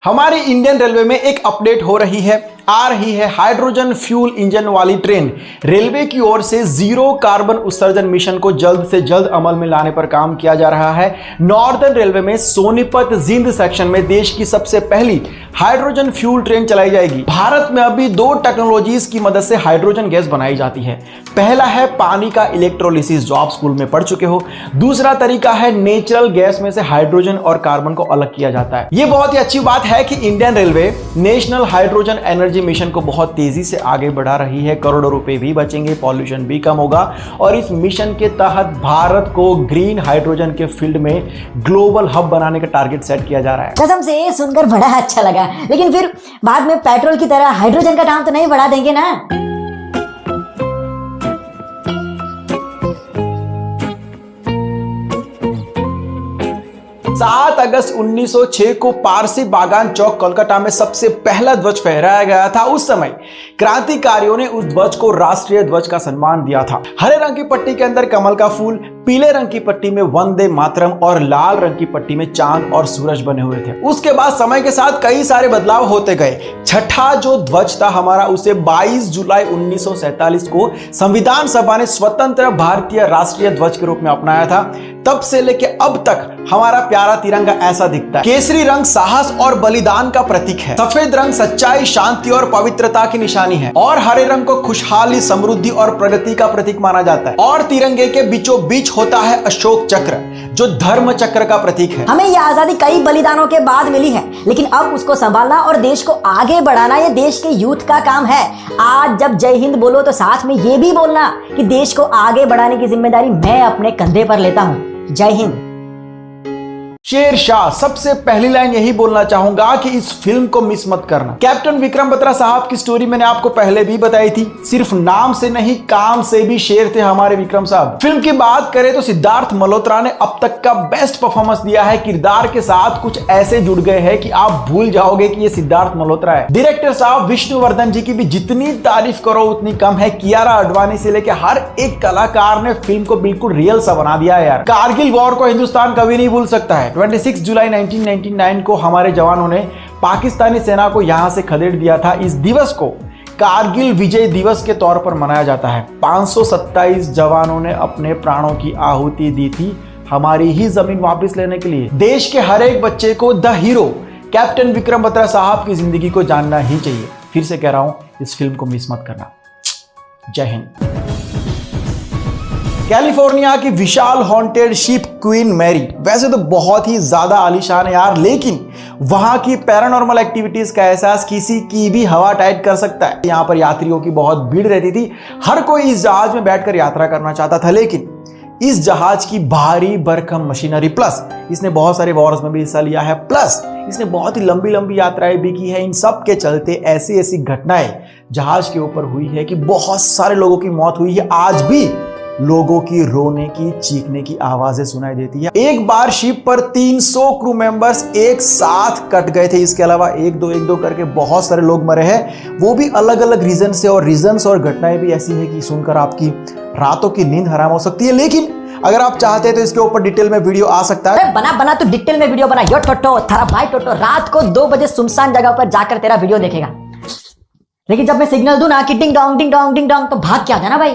हमारी Indian railway में एक अपडेट हो रही है, आ रही है हाइड्रोजन फ्यूल इंजन वाली ट्रेन। रेलवे की ओर से जीरो कार्बन उत्सर्जन मिशन को जल्द से जल्द अमल में लाने पर काम किया जा रहा है। नॉर्दर्न रेलवे में सोनीपत जिंद सेक्शन में देश की सबसे पहली हाइड्रोजन फ्यूल ट्रेन चलाई जाएगी। भारत में अभी दो टेक्नोलॉजीज की मदद से हाइड्रोजन गैस बनाई जाती है। पहला है पानी का इलेक्ट्रोलिसिस, जो आप स्कूल में पढ़ चुके हो। दूसरा तरीका है नेचुरल गैस में से हाइड्रोजन और कार्बन को अलग किया जाता है। यह बहुत ही अच्छी बात है कि Indian railway national hydrogen energy mission को बहुत तेजी से आगे बढ़ा रही है। करोड़ों रुपए भी बचेंगे, पॉल्यूशन भी कम होगा और इस मिशन के तहत भारत को ग्रीन हाइड्रोजन के फील्ड में ग्लोबल हब बनाने का टारगेट सेट किया जा रहा है। कसम से सुनकर बड़ा अच्छा लगा, लेकिन फिर बाद में पेट्रोल की तरह हाइड्रोजन का दाम तो नहीं बढ़ा देंगे ना? 7 अगस्त 1906 को पारसी बागान चौक कोलकाता में सबसे पहला ध्वज फहराया गया था। उस समय क्रांतिकारियों ने उस ध्वज को राष्ट्रीय ध्वज का सम्मान दिया था। हरे रंग की पट्टी के अंदर कमल का फूल, पीले रंग की पट्टी में वंदे मातरम और लाल रंग की पट्टी में चांद और सूरज बने हुए थे। उसके बाद समय के साथ कई सारे बदलाव होते गए। छठा जो ध्वज था हमारा, उसे 22 जुलाई 1947 को संविधान सभा ने स्वतंत्र भारतीय राष्ट्रीय ध्वज के रूप में अपनाया था। तब से लेके अब तक हमारा प्यारा तिरंगा ऐसा दिखता है। केसरी रंग साहस और बलिदान का प्रतीक है, सफेद रंग सच्चाई, शांति और पवित्रता की निशानी है और हरे रंग को खुशहाली, समृद्धि और प्रगति का प्रतीक माना जाता है। और तिरंगे के बीचों बीच होता है अशोक चक्र, जो धर्म चक्र का प्रतीक है। हमें यह आजादी कई बलिदानों के बाद मिली है, लेकिन अब उसको संभालना और देश को आगे बढ़ाना ये देश के यूथ का काम है। आज जब जय हिंद बोलो तो साथ में ये भी बोलना कि देश को आगे बढ़ाने की जिम्मेदारी मैं अपने कंधे पर लेता हूं। जय हिंद। शेरशाह, सबसे पहली लाइन यही बोलना चाहूंगा कि इस फिल्म को मिस मत करना। कैप्टन विक्रम बत्रा साहब की स्टोरी मैंने आपको पहले भी बताई थी। सिर्फ नाम से नहीं, काम से भी शेर थे हमारे विक्रम साहब। फिल्म की बात करें तो सिद्धार्थ मल्होत्रा ने अब तक का बेस्ट परफॉर्मेंस दिया है। किरदार के साथ कुछ ऐसे जुड़ गए हैं कि आप भूल जाओगे कि ये सिद्धार्थ मल्होत्रा है। डायरेक्टर साहब विष्णुवर्धन जी की भी जितनी तारीफ करो उतनी कम है। कियारा आडवाणी से लेकर हर एक कलाकार ने फिल्म को बिल्कुल रियल सा बना दिया है यार। कारगिल वॉर को हिंदुस्तान कभी नहीं भूल सकता है। 26 जुलाई 1999 को हमारे जवानों ने पाकिस्तानी सेना को यहां से खदेड़ दिया था। इस दिवस को कारगिल विजय दिवस के तौर पर मनाया जाता है। 527 जवानों ने अपने प्राणों की आहुति दी थी हमारी ही जमीन वापस लेने के लिए। देश के हर एक बच्चे को the hero captain Vikram Batra साहब की जिंदगी को जानना ही चाहिए। फिर से कह रहा हूं, इस फिल्म को मिस मत करना। जय हिंद। कैलिफोर्निया की विशाल हॉन्टेड शिप क्वीन मैरी वैसे तो बहुत ही ज्यादा आलीशान है यार, लेकिन वहां की पैरानॉर्मल एक्टिविटीज का एहसास किसी की भी हवा टाइट कर सकता है। यहां पर यात्रियों की बहुत भीड़ रहती थी। हर कोई इस जहाज में बैठकर यात्रा करना चाहता था, लेकिन इस जहाज की भारी भरकम मशीनरी, प्लस इसने बहुत सारे वॉर्स में भी हिस्सा लिया है, प्लस इसने बहुत ही लंबी लंबी यात्राएं भी की है। इन सब के चलते ऐसी ऐसी घटनाएं जहाज के ऊपर हुई है कि बहुत सारे लोगों की मौत हुई है। आज भी लोगों की रोने की, चीखने की आवाजें सुनाई देती है। एक बार शिप पर 300 क्रू मेंबर्स एक साथ कट गए थे। इसके अलावा एक दो करके बहुत सारे लोग मरे हैं, वो भी अलग अलग रीजन से। और रीजंस और घटनाएं भी ऐसी है कि सुनकर आपकी रातों की नींद हराम हो सकती है। लेकिन अगर आप चाहते हैं तो इसके ऊपर डिटेल में वीडियो आ सकता है। बना तो डिटेल में वीडियो बना। यो टोटो थारा भाई टोटो रात को 2 बजे सुनसान जगह पर जाकर तेरा वीडियो देखेगा। लेकिन जब मैं सिग्नल दूं ना कि डिंग डोंग तो भाग क्या जाना भाई।